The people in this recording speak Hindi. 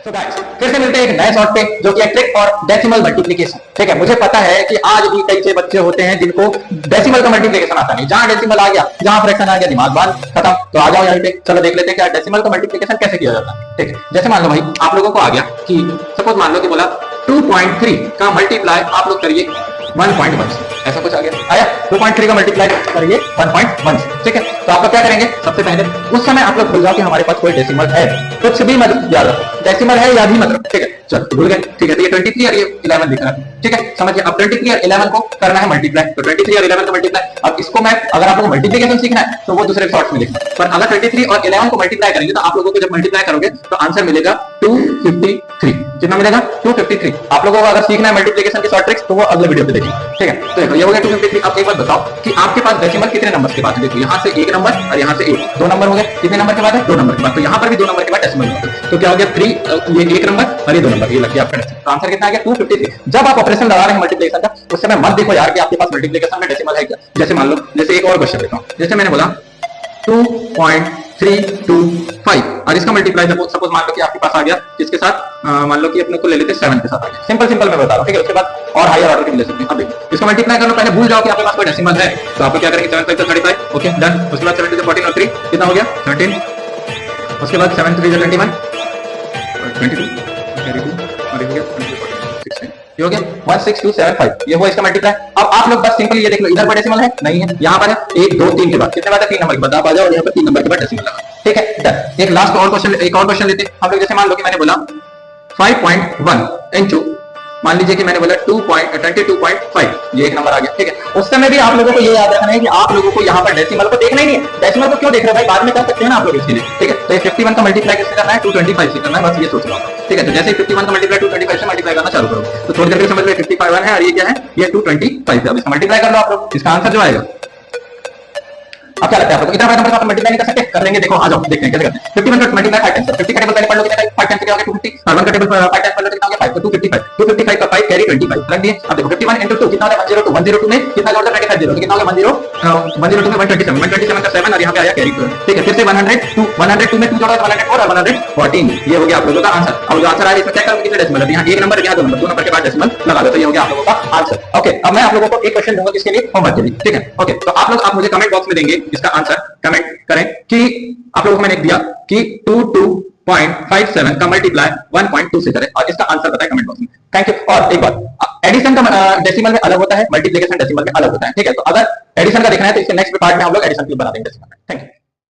तो गाइस फिर से मिलते हैं एक नए शॉर्ट पे जो कि ट्रिक और डेसिमल मल्टीप्लिकेशन। ठीक है, मुझे पता है कि आज भी कई से बच्चे होते हैं जिनको डेसिमल का मल्टीप्लिकेशन आता नहीं। जहां डेसिमल आ गया, जहां फ्रैक्शन आ गया, दिमाग बंद, खत्म। तो आ जाओ यहाँ पे, चलो देख लेते हैं कि डेसिमल का मल्टीप्लिकेशन कैसे किया जाता है। ठीक है, जैसे मान लो भाई आप लोगों को आ गया कि सपोज मान लो कि बोला 2.3 का मल्टीप्लाई आप लोग करिए 1.1, ऐसा कुछ आ गया, आया 2.3 का मल्टीप्लाई करिए 1.1। ठीक है, तो आप लोग क्या करेंगे, सबसे पहले उस समय आप लोग भूल जाओ कि हमारे पास कोई डेसिमल है, कुछ भी मत याद रखो, डेसिमल है या भी मतलब। ठीक है, चलो भूल गए। ठीक है, तो ये 23 और ये 11 दिख रहा है। ठीक है, समझिए अब 23 और 11 को करना है मल्टीप्लाई, तो 23 और 11 का मल्टीप्लाई। अब इसको मैं अगर आप लोगों को मल्टीप्लिकेशन सीखना है तो वो दूसरे शॉर्ट्स में लिखना, पर अगर 23 और 11 को मल्टीप्लाई करेंगे तो आप लोगों को जब मल्टीप्लाई करोगे तो आंसर मिलेगा 253। कितना मिलेगा? 253। आप लोगों को अगर सीखना है मल्टीप्लिकेशन की शॉर्ट ट्रिक्स तो वो अगले वीडियो पे देखिए। ठीक है, तो देखो ये हो गया 253। अब एक बात बताओ कि आपके पास डेसिमल कितने नंबर के बाद है? देखो यहाँ से एक नंबर और यहाँ से एक, दो नंबर हो गए। कितने नंबर के बाद है? 2 नंबर के बाद। तो यहाँ पर भी 2 नंबर के बाद डेसिमल होगा, तो क्या हो गया 3, ये 1 नंबर और ये 2 नंबर, ये लग गया आपका डेसिमल। तो आंसर कितना आ गया? 253। जब आप ऑपरेशन लगा रहे हैं मल्टीप्लिकेशन का उस समय मत देखो यार कि आपके पास मल्टीप्लिकेशन में डेसिमल है क्या। जैसे मान लो, जैसे एक और क्वेश्चन लेता हूं, जैसे मैंने बोला 2.325 और इसका मल्टीप्लाई सपोज मान लो कि आपके पास आ गया किसके साथ, मान लो कि अपने को ले लेते 7 के साथ आ गया। सिंपल मैं बता रहा हूं। ठीक है, उसके बाद और हायर ऑर्डर के भी ले सकते हैं। अब देखो इसका मल्टीप्लाई करना, पहले भूल जाओ कि आपके पास कोई डेसिमल है, तो आप क्या करेंगे 7 5 35, ओके डन। उसके बाद 7 से 14 और 3 कितना हो गया 13। उसके बाद 7 3 21 22 और ये हो गया 16, ये हो गया 16275। ये हुआ इसका मल्टीप्लाई। अब आप लोग बस सिंपली ये देख लो, इधर पर डेसिमल है नहीं है, यहाँ पर है 1 2 3 के बाद कितने बाद है? 3 नंबर के बाद आप आ जाओ और यहाँ पर 3 नंबर के बाद डेसिमल लगा। ठीक है डन। एक लास्ट और क्वेश्चन, एक और क्वेश्चन लेते हैं हम लोग। जैसे मान लो कि मैंने बोला 5.1 इंटू, मान लीजिए कि मैंने बोला 22.5, ये एक नंबर आ गया। ठीक है, उस समय भी आप लोगों को ये याद रखना है कि आप लोगों को यहाँ पर डेसिमल को देखना ही नहीं है। डेसिमल को क्यों देख रहे हो भाई, बाद में कर सकते हैं ना आप लोग इसके लिए। ठीक है, तो 51 का मल्टीप्लाई किससे करना है? 225 से करना है, बस ये सोच रहा हूँ। ठीक है, तो जैसे 51 का मल्टीप्लाई 225 से मल्टीप्लाई करना चालू करो तो थोड़ी देर में समझ लो 55 है और ये क्या है? ये 225 है। अब इसका मल्टीप्लाई कर लो आप लोग, इसका आंसर जो आएगा। अब क्या लगता है आपको, इतना बड़ा नंबर का मल्टीप्लाई नहीं कर सकते? कर लेंगे, देखो आ जाओ देखते हैं कैसे करते हैं। 51 का मल्टीप्लाई 5 टाइम्स, 50 का टेबल पहले पढ़ लो कितना है, 5 टाइम्स क्या हो गया 250, और 1 का टेबल 5 टाइम्स पढ़ लो कितना हो गया 5, तो 255। 255 का 5 कैरी 25 रख दिए। अब देखो 51 into 2 कितना हो गया 102, 102 में कितना जोड़ कर 25 0, तो कितना हो गया 102 में 127, 127 का 7 और यहाँ पे आया कैरी 12। ठीक है, फिर से 102 में 2 जोड़ा 104 और 114, ये हो गया आप लोगों का आंसर। अब जो आंसर आया इसमें चेक करो कितने डेसिमल है, यहाँ एक नंबर, यहाँ 2 नंबर, 2 नंबर के बाद डेसिमल लगा दो, तो ये हो गया आप लोगों का आंसर। ओके, अब मैं आप लोगों को एक क्वेश्चन दूंगा जिसके लिए होमवर्क के लिए। ठीक है, ओके, तो आप लोग मुझे कमेंट बॉक्स में देंगे इसका आंसर, कमेंट करें कि आप लोगों को मैंने दिया कि 22.57 का मल्टीप्लाई 1.2 से करें और इसका आंसर बताएं कमेंट बॉक्स में। Thank you. और एक बात, एडिशन का डेसिमल में अलग होता है, मल्टीप्लिकेशन डेसिमल में अलग होता है। ठीक है, तो अगर एडिशन का देखना है तो इसके नेक्स्ट पार्ट में हम लोग एडिशन की बना देंगे डेसिमल में। Thank you.